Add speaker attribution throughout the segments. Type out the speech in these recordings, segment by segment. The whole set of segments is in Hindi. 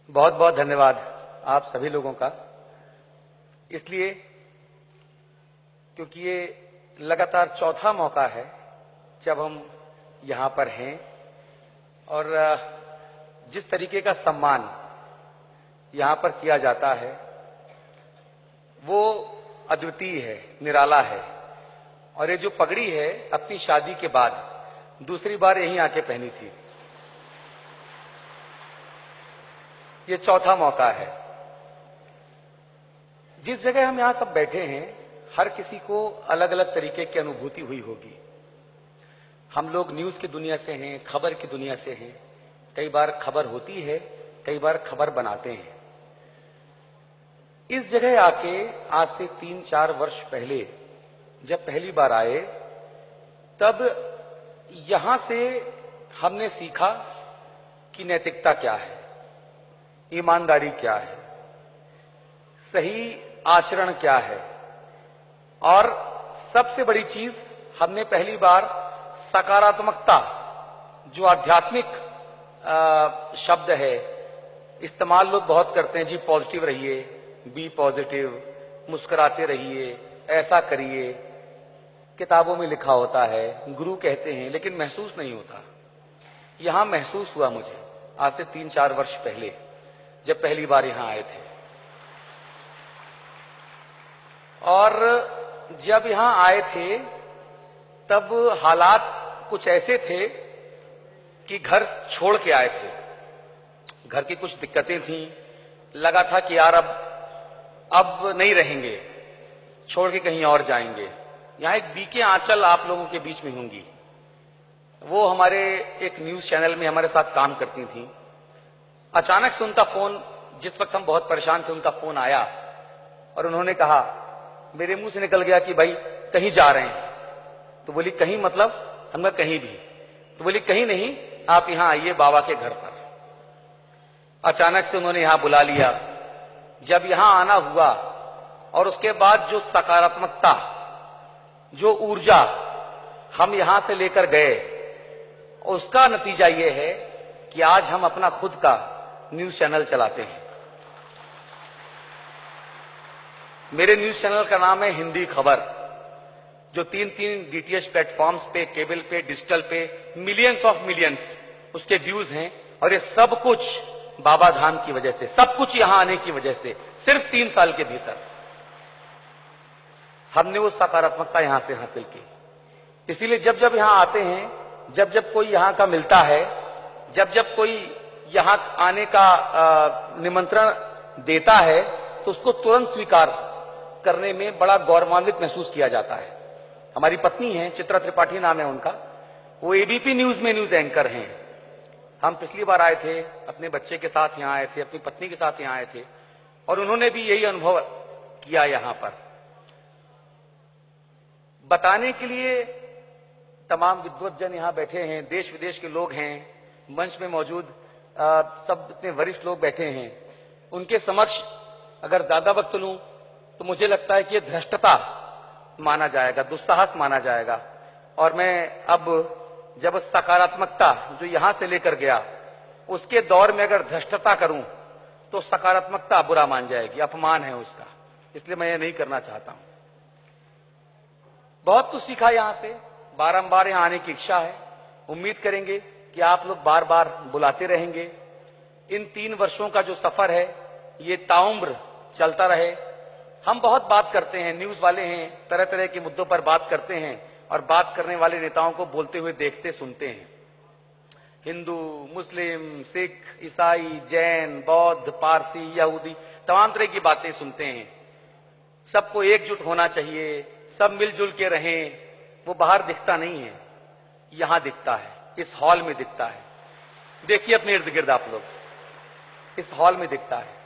Speaker 1: बहुत बहुत धन्यवाद आप सभी लोगों का। इसलिए क्योंकि ये लगातार चौथा मौका है जब हम यहाँ पर हैं और जिस तरीके का सम्मान यहाँ पर किया जाता है वो अद्वितीय है, निराला है। और ये जो पगड़ी है अपनी शादी के बाद दूसरी बार यहीं आके पहनी थी। ये चौथा मौका है। जिस जगह हम यहां सब बैठे हैं हर किसी को अलग अलग तरीके की अनुभूति हुई होगी। हम लोग न्यूज की दुनिया से हैं, खबर की दुनिया से हैं। कई बार खबर होती है, कई बार खबर बनाते हैं। इस जगह आके आज से 3-4 वर्ष पहले जब पहली बार आए तब यहां से हमने सीखा कि नैतिकता क्या है, ईमानदारी क्या है, सही आचरण क्या है। और सबसे बड़ी चीज हमने पहली बार सकारात्मकता, जो आध्यात्मिक शब्द है, इस्तेमाल लोग बहुत करते हैं। जी पॉजिटिव रहिए, बी पॉजिटिव, मुस्कुराते रहिए, ऐसा करिए, किताबों में लिखा होता है, गुरु कहते हैं, लेकिन महसूस नहीं होता। यहां महसूस हुआ मुझे आज से 3-4 वर्ष पहले जब पहली बार यहां आए थे। और जब यहां आए थे तब हालात कुछ ऐसे थे कि घर छोड़ के आए थे। घर की कुछ दिक्कतें थीं, लगा था कि यार अब नहीं रहेंगे, छोड़ के कहीं और जाएंगे। यहां एक बीके आंचल आप लोगों के बीच में होंगी, वो हमारे एक न्यूज चैनल में हमारे साथ काम करती थी। अचानक से उनका फोन, जिस वक्त हम बहुत परेशान थे, उनका फोन आया और उन्होंने कहा, मेरे मुंह से निकल गया कि भाई कहीं जा रहे हैं। तो बोली कहीं मतलब? हमने कहीं भी। तो बोली कहीं नहीं, आप यहां आइए बाबा के घर पर। अचानक से उन्होंने यहां बुला लिया। जब यहां आना हुआ और उसके बाद जो सकारात्मकता, जो ऊर्जा हम यहां से लेकर गए, उसका नतीजा यह है कि आज हम अपना खुद का न्यूज चैनल चलाते हैं। मेरे न्यूज चैनल का नाम है हिंदी खबर, जो 3-3 डीटीएच प्लेटफॉर्म्स पे, केबल पे, डिजिटल पे मिलियंस ऑफ मिलियंस उसके व्यूज हैं। और ये सब कुछ बाबा धाम की वजह से, सब कुछ यहां आने की वजह से। सिर्फ 3 साल के भीतर हमने वो सकारात्मकता यहां से हासिल की। इसीलिए जब जब यहां आते हैं, जब जब कोई यहां का मिलता है, जब जब कोई यहां आने का निमंत्रण देता है, तो उसको तुरंत स्वीकार करने में बड़ा गौरवान्वित महसूस किया जाता है। हमारी पत्नी है, चित्रा त्रिपाठी नाम है उनका, वो एबीपी न्यूज में न्यूज एंकर हैं। हम पिछली बार आए थे, अपने बच्चे के साथ यहां आए थे, अपनी पत्नी के साथ यहां आए थे, और उन्होंने भी यही अनुभव किया। यहां पर बताने के लिए तमाम विद्वज्जन यहां बैठे हैं, देश विदेश के लोग हैं, मंच में मौजूद सब इतने वरिष्ठ लोग बैठे हैं। उनके समक्ष अगर ज्यादा वक्त लूं तो मुझे लगता है कि यह धृष्टता माना जाएगा, दुस्साहस माना जाएगा। और मैं अब जब सकारात्मकता जो यहां से लेकर गया, उसके दौर में अगर धृष्टता करूं तो सकारात्मकता बुरा मान जाएगी, अपमान है उसका। इसलिए मैं ये नहीं करना चाहता हूं। बहुत कुछ सीखा यहां से, बारंबार यहां आने की इच्छा है। उम्मीद करेंगे कि आप लोग बार बार बुलाते रहेंगे। इन 3 वर्षों का जो सफर है ये ताउम्र चलता रहे। हम बहुत बात करते हैं, न्यूज वाले हैं, तरह तरह के मुद्दों पर बात करते हैं, और बात करने वाले नेताओं को बोलते हुए देखते सुनते हैं। हिंदू, मुस्लिम, सिख, ईसाई, जैन, बौद्ध, पारसी, यहूदी, तमाम तरह की बातें सुनते हैं। सबको एकजुट होना चाहिए, सब मिलजुल के रहें। वो बाहर दिखता नहीं है, यहां दिखता है, इस हॉल में दिखता है। देखिए अपने इर्द गिर्द आप लोग, इस हॉल में दिखता है।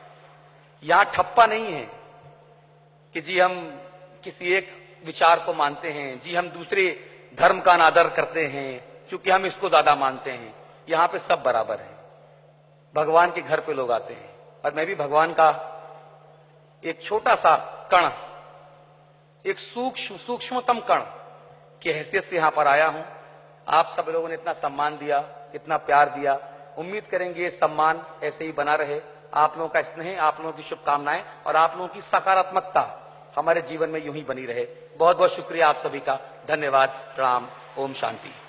Speaker 1: यहां ठप्पा नहीं है कि जी हम किसी एक विचार को मानते हैं, जी हम दूसरे धर्म का अनादर करते हैं क्योंकि हम इसको ज्यादा मानते हैं। यहां पे सब बराबर हैं। भगवान के घर पे लोग आते हैं, और मैं भी भगवान का एक छोटा सा कण, एक सूक्ष्मतम कण की हैसियत से यहां पर आया हूं। आप सब लोगों ने इतना सम्मान दिया, इतना प्यार दिया। उम्मीद करेंगे ये सम्मान ऐसे ही बना रहे, आप लोगों का स्नेह, आप लोगों की शुभकामनाएं और आप लोगों की सकारात्मकता हमारे जीवन में यूं ही बनी रहे। बहुत बहुत शुक्रिया आप सभी का। धन्यवाद। प्रणाम। ओम शांति।